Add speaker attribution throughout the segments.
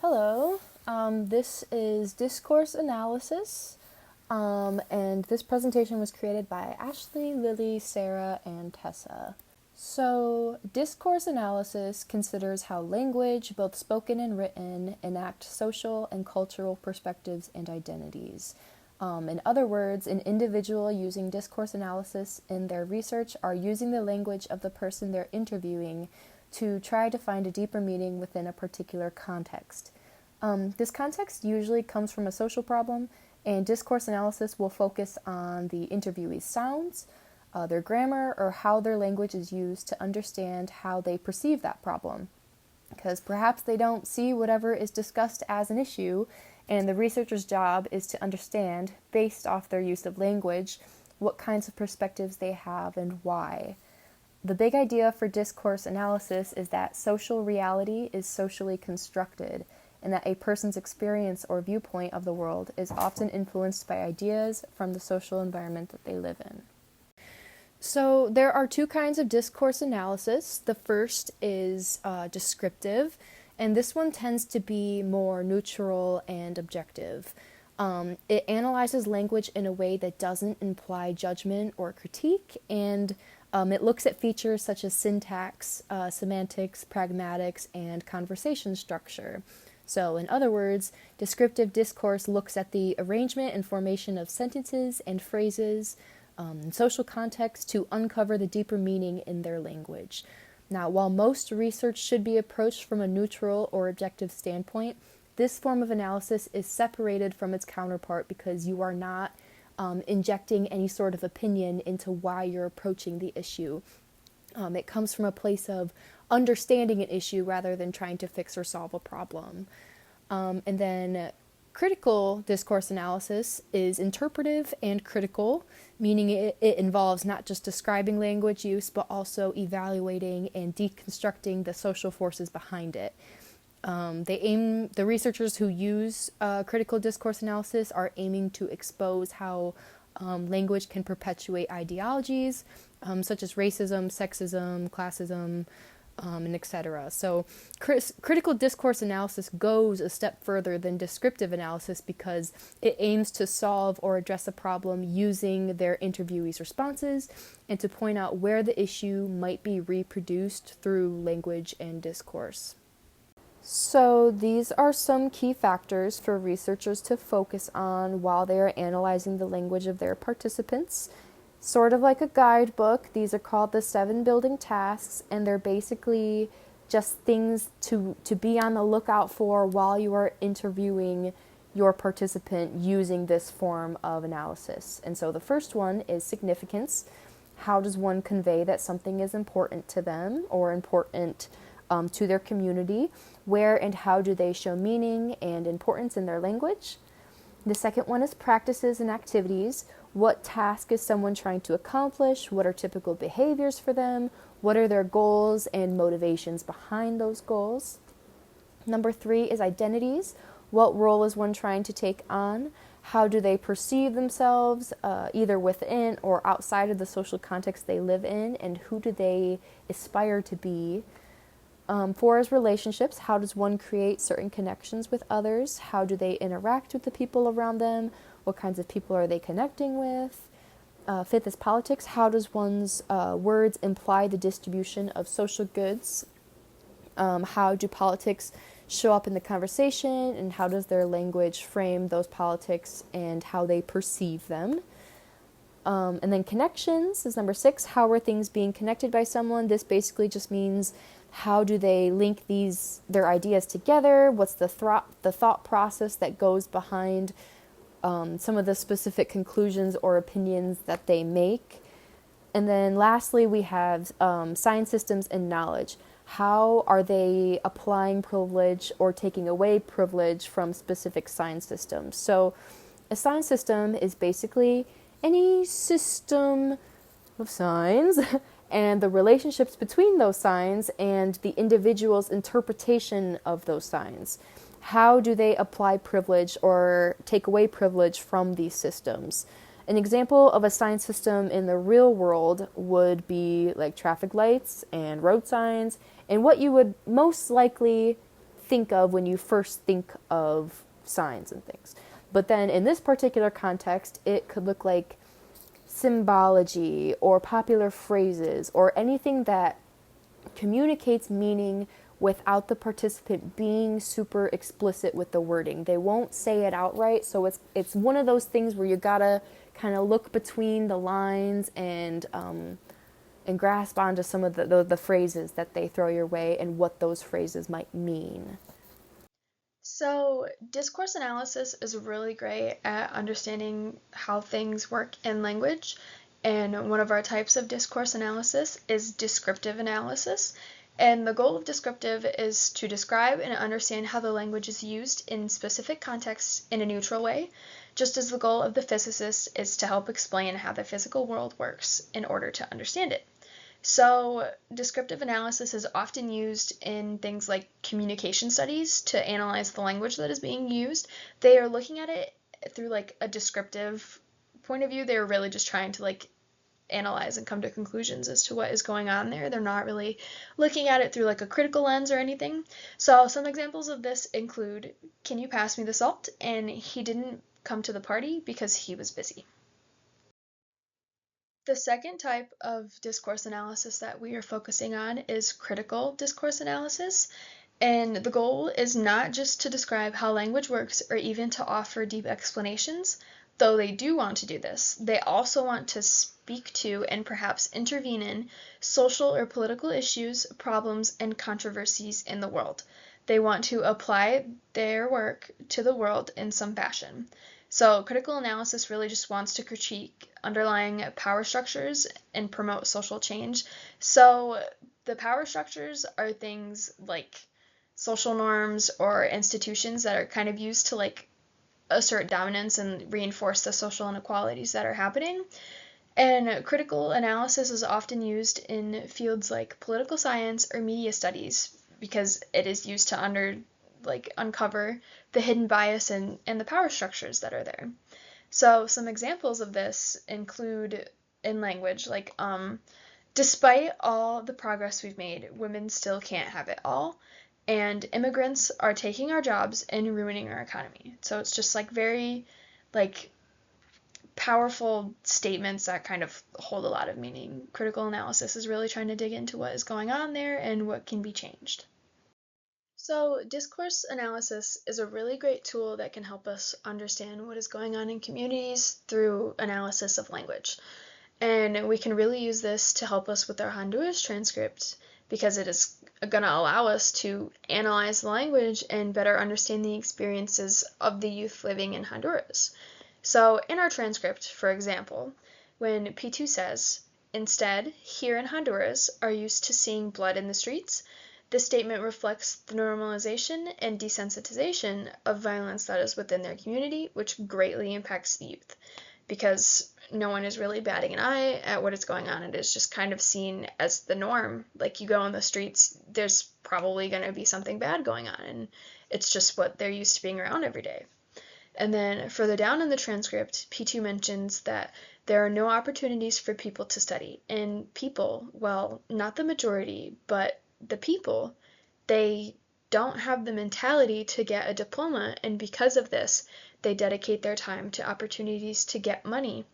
Speaker 1: Hello, this is Discourse Analysis, and this presentation was created by Ashley, Lily, Sarah, and Tessa. So, discourse analysis considers how language, both spoken and written, enact social and cultural perspectives and identities. In other words, an individual using discourse analysis in their research are using the language of the person they're interviewing to try to find a deeper meaning within a particular context. This context usually comes from a social problem, and discourse analysis will focus on the interviewee's sounds, their grammar, or how their language is used to understand how they perceive that problem. Because perhaps they don't see whatever is discussed as an issue, and the researcher's job is to understand, based off their use of language, what kinds of perspectives they have and why. The big idea for discourse analysis is that social reality is socially constructed, and that a person's experience or viewpoint of the world is often influenced by ideas from the social environment that they live in. So there are two kinds of discourse analysis. The first is descriptive, and this one tends to be more neutral and objective. It analyzes language in a way that doesn't imply judgment or critique, and it looks at features such as syntax, semantics, pragmatics, and conversation structure. So, in other words, descriptive discourse looks at the arrangement and formation of sentences and phrases in social context to uncover the deeper meaning in their language. Now, while most research should be approached from a neutral or objective standpoint, this form of analysis is separated from its counterpart because you are not injecting any sort of opinion into why you're approaching the issue. It comes from a place of understanding an issue rather than trying to fix or solve a problem. And then critical discourse analysis is interpretive and critical, meaning it involves not just describing language use, but also evaluating and deconstructing the social forces behind it. The researchers who use critical discourse analysis are aiming to expose how language can perpetuate ideologies, such as racism, sexism, classism, and etc. So critical discourse analysis goes a step further than descriptive analysis because it aims to solve or address a problem using their interviewees' responses and to point out where the issue might be reproduced through language and discourse. So these are some key factors for researchers to focus on while they are analyzing the language of their participants. Sort of like a guidebook, these are called the 7 building tasks, and they're basically just things to be on the lookout for while you are interviewing your participant using this form of analysis. And so the first one is significance. How does one convey that something is important to them or important to their community? Where and how do they show meaning and importance in their language? The second one is practices and activities. What task is someone trying to accomplish? What are typical behaviors for them? What are their goals and motivations behind those goals? Number 3 is identities. What role is one trying to take on? How do they perceive themselves, either within or outside of the social context they live in? And who do they aspire to be? 4 is relationships. How does one create certain connections with others? How do they interact with the people around them? What kinds of people are they connecting with? 5th is politics. How does one's words imply the distribution of social goods? How do politics show up in the conversation? And how does their language frame those politics and how they perceive them? And then connections is number 6. How are things being connected by someone? This basically just means how do they link their ideas together? What's the thought process that goes behind some of the specific conclusions or opinions that they make? And then lastly, we have sign systems and knowledge. How are they applying privilege or taking away privilege from specific sign systems? So a sign system is basically any system of signs and the relationships between those signs and the individual's interpretation of those signs. How do they apply privilege or take away privilege from these systems? An example of a sign system in the real world would be like traffic lights and road signs, and what you would most likely think of when you first think of signs and things. But then in this particular context, it could look like symbology or popular phrases or anything that communicates meaning without the participant being super explicit with the wording. They won't say it outright, so it's one of those things where you gotta kind of look between the lines and grasp onto some of the phrases that they throw your way and what those phrases might mean.
Speaker 2: So, discourse analysis is really great at understanding how things work in language. And one of our types of discourse analysis is descriptive analysis. And the goal of descriptive is to describe and understand how the language is used in specific contexts in a neutral way, just as the goal of the physicist is to help explain how the physical world works in order to understand it. So, descriptive analysis is often used in things like communication studies to analyze the language that is being used. They are looking at it through like a descriptive point of view. They're really just trying to like analyze and come to conclusions as to what is going on there. They're not really looking at it through like a critical lens or anything. So, some examples of this include, can you pass me the salt? And he didn't come to the party because he was busy. The second type of discourse analysis that we are focusing on is critical discourse analysis. And the goal is not just to describe how language works or even to offer deep explanations, though they do want to do this. They also want to speak to and perhaps intervene in social or political issues, problems, and controversies in the world. They want to apply their work to the world in some fashion. So, critical analysis really just wants to critique underlying power structures and promote social change. So, the power structures are things like social norms or institutions that are kind of used to like assert dominance and reinforce the social inequalities that are happening. And critical analysis is often used in fields like political science or media studies because it is used to uncover the hidden bias and the power structures that are there. So some examples of this include in language, despite all the progress we've made, women still can't have it all, and immigrants are taking our jobs and ruining our economy. So it's just like very like powerful statements that kind of hold a lot of meaning. Critical analysis is really trying to dig into what is going on there and what can be changed. So, discourse analysis is a really great tool that can help us understand what is going on in communities through analysis of language. And we can really use this to help us with our Honduras transcript because it is going to allow us to analyze the language and better understand the experiences of the youth living in Honduras. So, in our transcript, for example, when P2 says, instead, here in Honduras are used to seeing blood in the streets, this statement reflects the normalization and desensitization of violence that is within their community, which greatly impacts the youth because no one is really batting an eye at what is going on. It is just kind of seen as the norm. Like you go on the streets, there's probably going to be something bad going on, and it's just what they're used to being around every day. And then further down in the transcript, P2 mentions that there are no opportunities for people to study. And people, well, not the majority, but the people, they don't have the mentality to get a diploma, and because of this, they dedicate their time to opportunities to get money,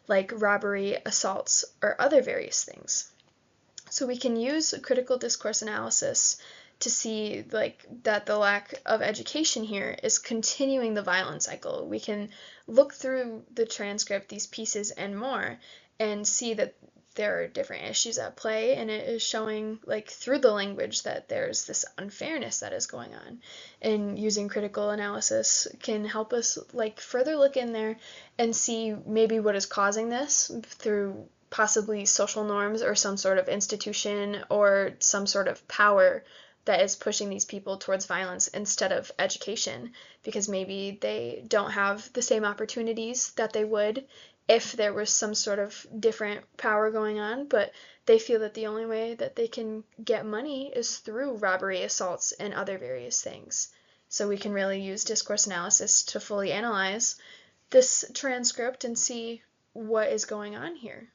Speaker 2: like robbery, assaults, or other various things. So we can use critical discourse analysis to see that the lack of education here is continuing the violence cycle. We can look through the transcript, these pieces and more, and see that there are different issues at play, and it is showing through the language that there's this unfairness that is going on. And using critical analysis can help us further look in there and see maybe what is causing this through possibly social norms or some sort of institution or some sort of power that is pushing these people towards violence instead of education, because maybe they don't have the same opportunities that they would if there was some sort of different power going on, but they feel that the only way that they can get money is through robbery, assaults, and other various things. So we can really use discourse analysis to fully analyze this transcript and see what is going on here.